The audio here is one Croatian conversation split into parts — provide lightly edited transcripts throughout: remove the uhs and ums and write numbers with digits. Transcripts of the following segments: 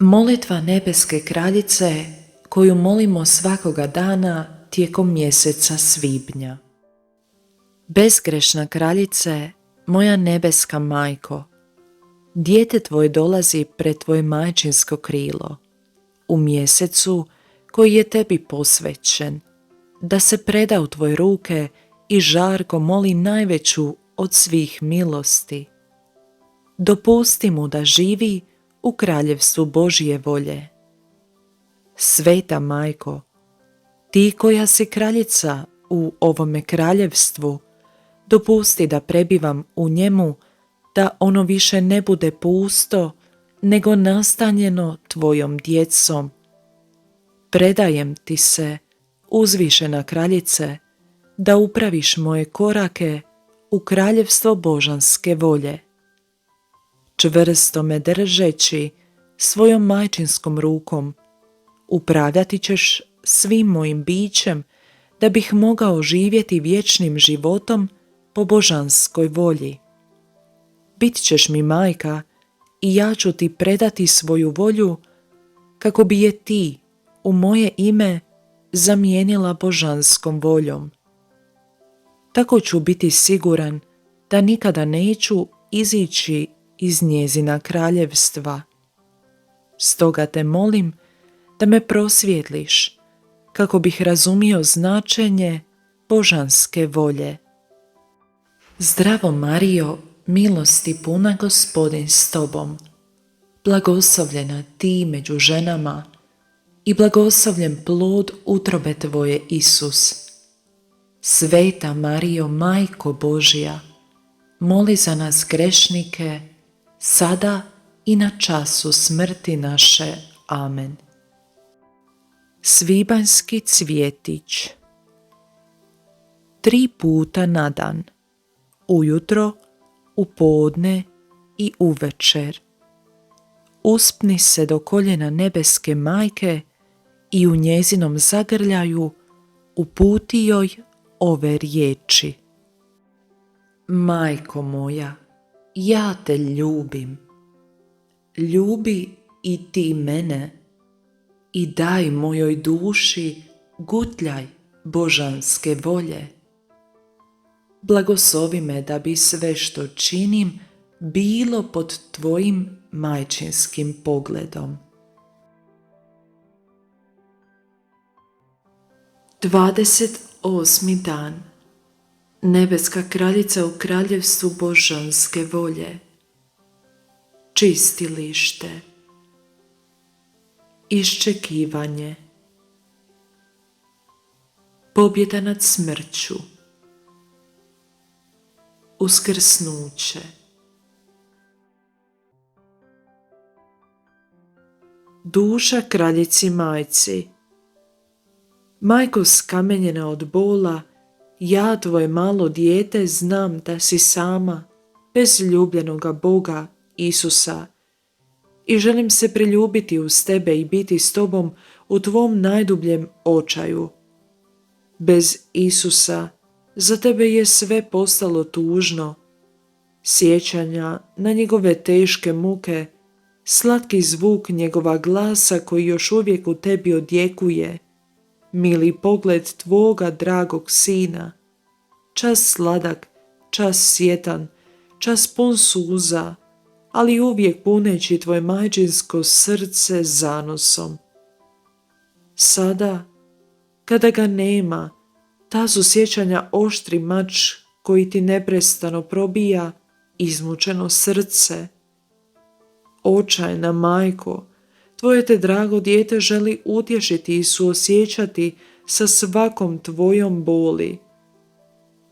Molitva nebeske kraljice koju molimo svakoga dana tijekom mjeseca svibnja. Bezgrešna kraljice, moja nebeska majko, dijete tvoje dolazi pred tvoje majčinsko krilo, u mjesecu koji je tebi posvećen, da se preda u tvoje ruke i žarko moli najveću od svih milosti. Dopusti mu da živi u kraljevstvu Božje volje. Sveta majko, ti koja si kraljica u ovome kraljevstvu, dopusti da prebivam u njemu, da ono više ne bude pusto, nego nastanjeno tvojom djecom. Predajem ti se, uzvišena kraljice, da upraviš moje korake u kraljevstvo božanske volje. Čvrsto me držeći svojom majčinskom rukom, upravljati ćeš svim mojim bićem da bih mogao živjeti vječnim životom po božanskoj volji. Bit ćeš mi majka i ja ću ti predati svoju volju kako bi je ti u moje ime zamijenila božanskom voljom. Tako ću biti siguran da nikada neću izići iz njezina kraljevstva. Stoga te molim da me prosvijetliš kako bih razumio značenje božanske volje. Zdravo Marijo, milosti puna, Gospodin s tobom, blagoslovljena ti među ženama i blagoslovljen plod utrobe tvoje, Isus. Sveta Marijo, Majko Božja, moli za nas grešnike, sada i na času smrti naše. Amen. Svibanjski cvjetić. 3 puta na dan, ujutro, u podne i uvečer. Uspni se do koljena nebeske majke i u njezinom zagrljaju uputi joj ove riječi. Majko moja, ja te ljubim. Ljubi i ti mene i daj mojoj duši gutljaj božanske volje. Blagoslovi me da bi sve što činim bilo pod tvojim majčinskim pogledom. 28. dan. Nebeska kraljica u kraljevstvu božanske volje. Čistilište. Iščekivanje. Pobjeda nad smrću. Uskrsnuće. Duša kraljici majci. Majko skamenjena od bola, ja, tvoje malo dijete, znam da si sama, bez ljubljenoga Boga, Isusa, i želim se priljubiti uz tebe i biti s tobom u tvom najdubljem očaju. Bez Isusa za tebe je sve postalo tužno. Sjećanja na njegove teške muke, slatki zvuk njegova glasa koji još uvijek u tebi odjekuje, mili pogled tvoga dragog sina, čas sladak, čas sjetan, čas pun suza, ali uvijek puneći tvoje majčinsko srce zanosom. Sada, kada ga nema, ta su sjećanja oštri mač koji ti neprestano probija izmučeno srce. Očajna majko, tvoje te drago dijete želi utješiti i suosjećati sa svakom tvojom boli.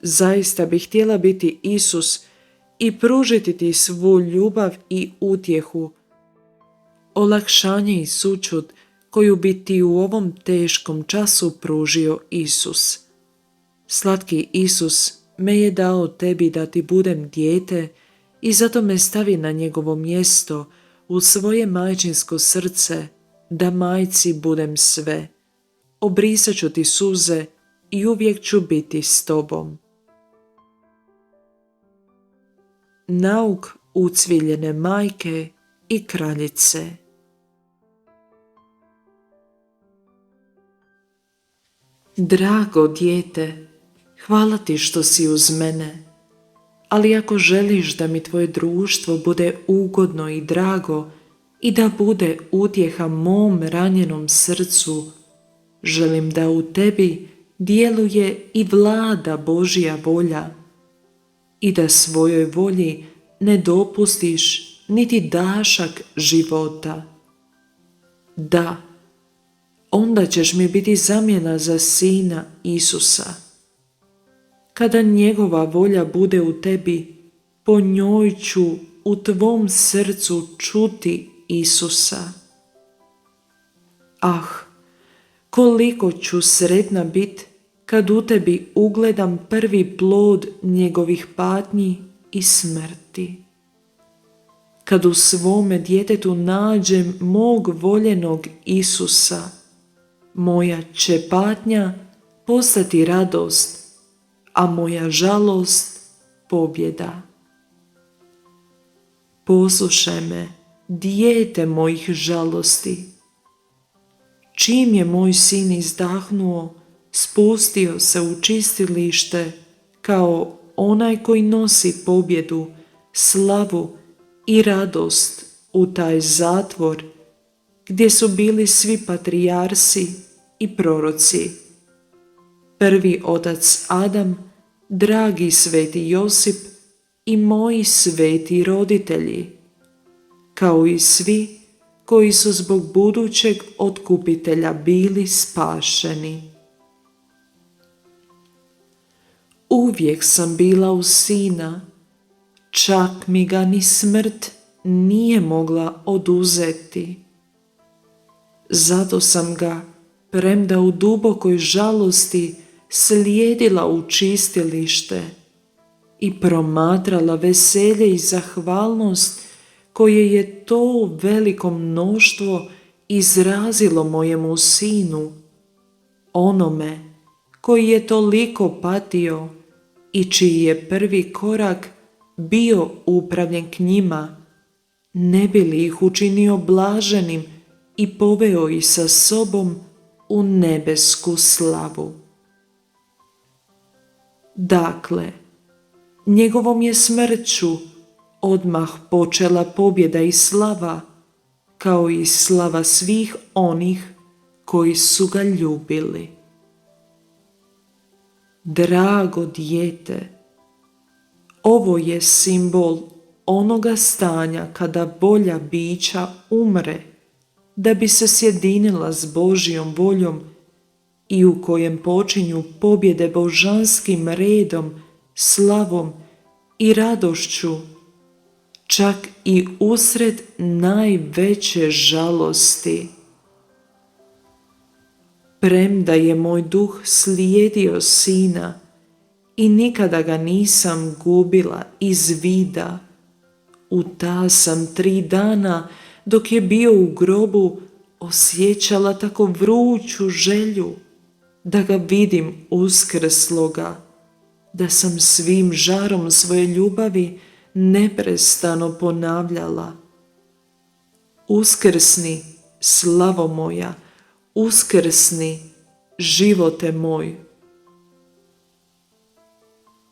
Zaista bih htjela biti Isus i pružiti ti svu ljubav i utjehu, olakšanje i sućut koju bi ti u ovom teškom času pružio Isus. Slatki Isus me je dao tebi da ti budem dijete i zato me stavi na njegovo mjesto u svoje majčinsko srce, da majci budem sve. Obrisat ću ti suze i uvijek ću biti s tobom. Nauk ucviljene majke i kraljice. Drago dijete, hvala ti što si uz mene, ali ako želiš da mi tvoje društvo bude ugodno i drago i da bude utjeha mom ranjenom srcu, želim da u tebi djeluje i vlada Božja volja i da svojoj volji ne dopustiš niti dašak života. Da, onda ćeš mi biti zamjena za Sina Isusa. Kada njegova volja bude u tebi, po njoj ću u tvom srcu čuti Isusa. Ah, koliko ću sretna bit kad u tebi ugledam prvi plod njegovih patnji i smrti. Kad u svome djetetu nađem mog voljenog Isusa, moja će patnja postati radost, a moja žalost pobjeda. Poslušaj me, dijete mojih žalosti. Čim je moj sin izdahnuo, spustio se u čistilište kao onaj koji nosi pobjedu, slavu i radost u taj zatvor gdje su bili svi patrijarsi i proroci. Prvi otac Adam, dragi sveti Josip i moji sveti roditelji, kao i svi koji su zbog budućeg otkupitelja bili spašeni. Uvijek sam bila uz Sina, čak mi ga ni smrt nije mogla oduzeti. Zato sam ga, premda u dubokoj žalosti, slijedila u čistilište i promatrala veselje i zahvalnost koje je to veliko mnoštvo izrazilo mojemu sinu, onome koji je toliko patio i čiji je prvi korak bio upravljen k njima, ne bi li ih učinio blaženim i poveo ih sa sobom u nebesku slavu. Dakle, njegovom je smrću odmah počela pobjeda i slava, kao i slava svih onih koji su ga ljubili. Drago dijete, ovo je simbol onoga stanja kada volja bića umre, da bi se sjedinila s Božjom voljom i u kojem počinju pobjede božanskim redom, slavom i radošću, čak i usred najveće žalosti. Premda je moj duh slijedio Sina i nikada ga nisam gubila iz vida, u ta sam 3 dana dok je bio u grobu osjećala tako vruću želju da ga vidim uskrsloga, da sam svim žarom svoje ljubavi neprestano ponavljala: uskrsni, slavo moja, uskrsni, živote moj.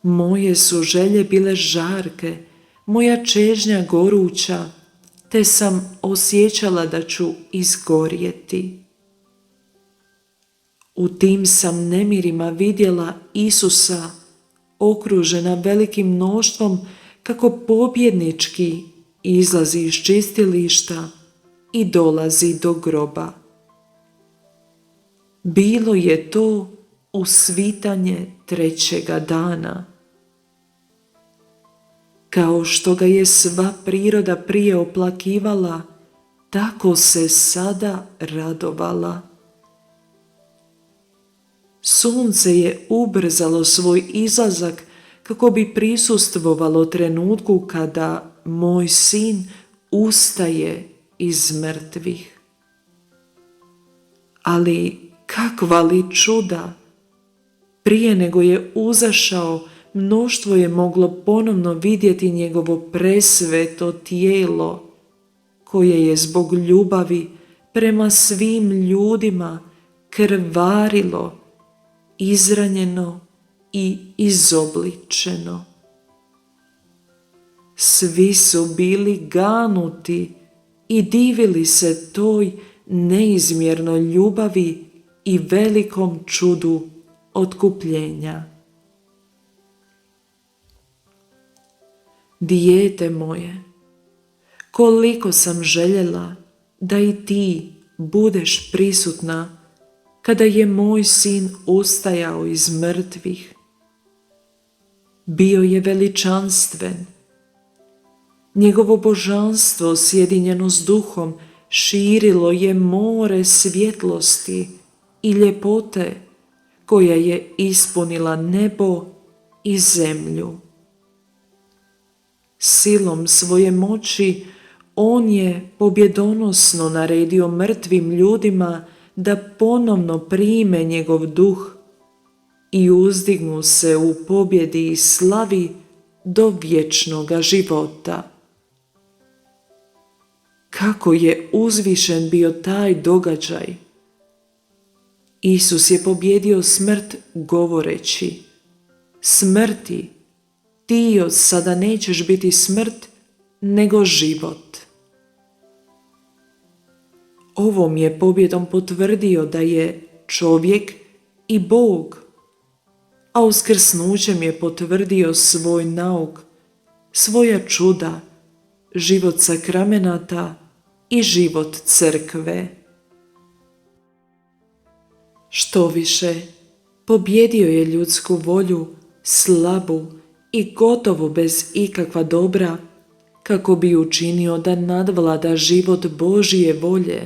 Moje su želje bile žarke, moja čežnja goruća, te sam osjećala da ću izgorjeti. U tim sam nemirima vidjela Isusa, okružena velikim mnoštvom, kako pobjednički izlazi iz čistilišta i dolazi do groba. Bilo je to u svitanje 3. dana. Kao što ga je sva priroda prije oplakivala, tako se sada radovala. Sunce je ubrzalo svoj izlazak kako bi prisustvovalo trenutku kada moj sin ustaje iz mrtvih. Ali kakva li čuda! Prije nego je uzašao, mnoštvo je moglo ponovno vidjeti njegovo presveto tijelo, koje je zbog ljubavi prema svim ljudima krvarilo izranjeno i izobličeno. Svi su bili ganuti i divili se toj neizmjernoj ljubavi i velikom čudu otkupljenja. Dijete moje, koliko sam željela da i ti budeš prisutna kada je moj sin ustajao iz mrtvih. Bio je veličanstven. Njegovo božanstvo sjedinjeno s duhom širilo je more svjetlosti i ljepote koja je ispunila nebo i zemlju. Silom svoje moći on je pobjedonosno naredio mrtvim ljudima da ponovno prime njegov duh i uzdignu se u pobjedi i slavi do vječnoga života. Kako je uzvišen bio taj događaj! Isus je pobjedio smrt govoreći: smrti, ti od sada nećeš biti smrt, nego život. Ovom je pobjedom potvrdio da je čovjek i Bog, a uskrsnućem je potvrdio svoj nauk, svoja čuda, život sakramenata i život crkve. Štoviše, pobjedio je ljudsku volju, slabu i gotovo bez ikakva dobra, kako bi učinio da nadvlada život Božije volje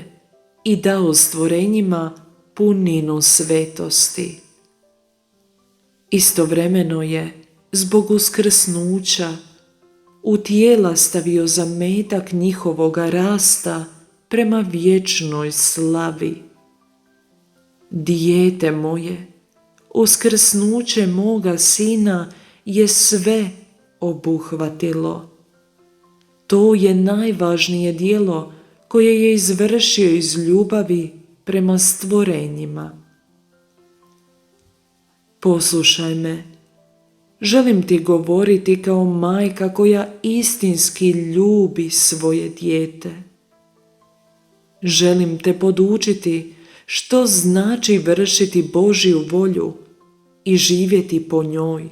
i dao stvorenjima puninu svetosti. Istovremeno je, zbog uskrsnuća, u tijela stavio zametak njihovoga rasta prema vječnoj slavi. Dijete moje, uskrsnuće moga sina je sve obuhvatilo. To je najvažnije djelo koje je izvršio iz ljubavi prema stvorenjima. Poslušaj me, želim ti govoriti kao majka koja istinski ljubi svoje dijete. Želim te podučiti što znači vršiti Božju volju i živjeti po njoj.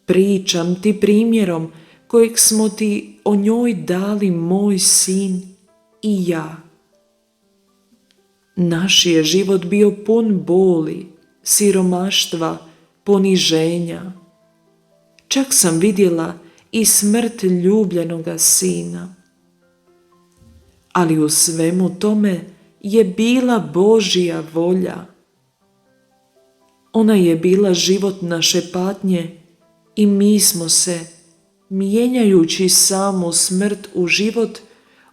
Pričam ti primjerom kojeg smo ti o njoj dali moj sin i ja. Naš je život bio pun boli, siromaštva, poniženja. Čak sam vidjela i smrt ljubljenoga sina. Ali u svemu tome je bila Božja volja. Ona je bila život naše patnje i mi smo se, mijenjajući samu smrt u život,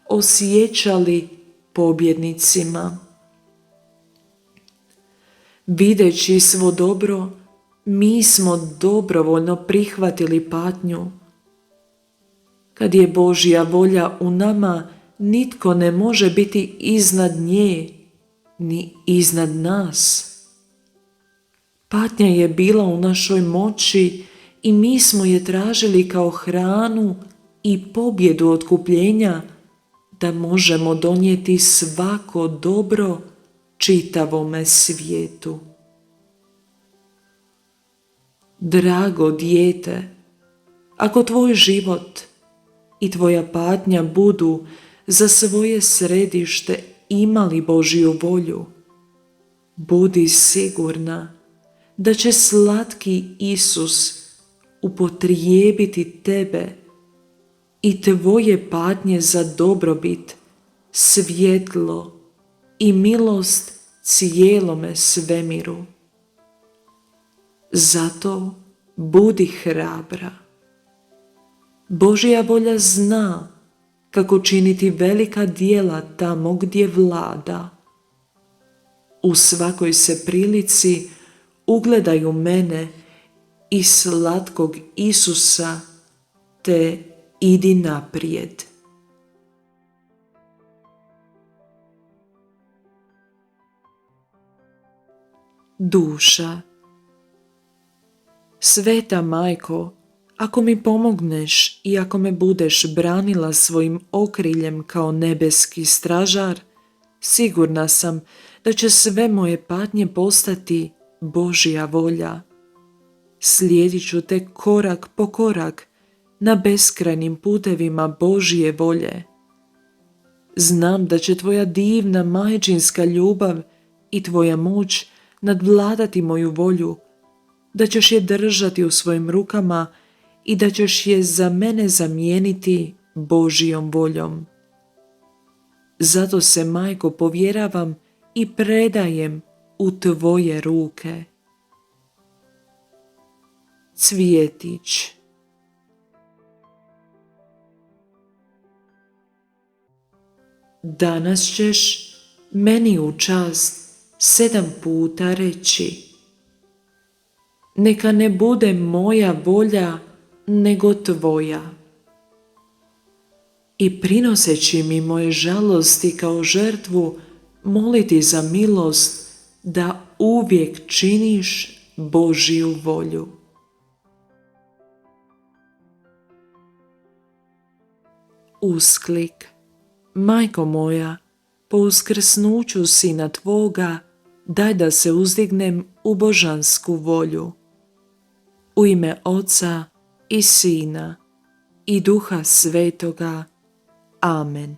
osjećali pobjednicima. Videći svo dobro, mi smo dobrovoljno prihvatili patnju. Kad je Božja volja u nama, nitko ne može biti iznad nje, ni iznad nas. Patnja je bila u našoj moći i mi smo je tražili kao hranu i pobjedu otkupljenja, da možemo donijeti svako dobro čitavome svijetu. Drago dijete, ako tvoj život i tvoja patnja budu za svoje središte imali Božju volju, budi sigurna da će slatki Isus upotrijebiti tebe i tvoje patnje za dobrobit, svjetlo i milost cijelome svemiru. Zato budi hrabra. Božja volja zna kako činiti velika djela tamo gdje vlada. U svakoj se prilici ugledaj u mene i slatkog Isusa, te idi naprijed. duša. Sveta Majko, ako mi pomogneš i ako me budeš branila svojim okriljem kao nebeski stražar, sigurna sam da će sve moje patnje postati Božja volja. Slijedit ću te korak po korak na beskrajnim putevima Božje volje. Znam da će tvoja divna majčinska ljubav i tvoja moć nadvladati moju volju, da ćeš je držati u svojim rukama i da ćeš je za mene zamijeniti Božjom voljom. Zato se, Majko, povjeravam i predajem u tvoje ruke. Cvjetić. Danas ćeš meni u čast 7 puta reći: neka ne bude moja volja nego tvoja. I prinoseći mi moje žalosti kao žrtvu, moliti za milost da uvijek činiš Božju volju. Usklik. Majko moja, po uskrsnuću Sina tvoga, daj da se uzdignem u božansku volju. U ime Oca i Sina i Duha Svetoga. Amen.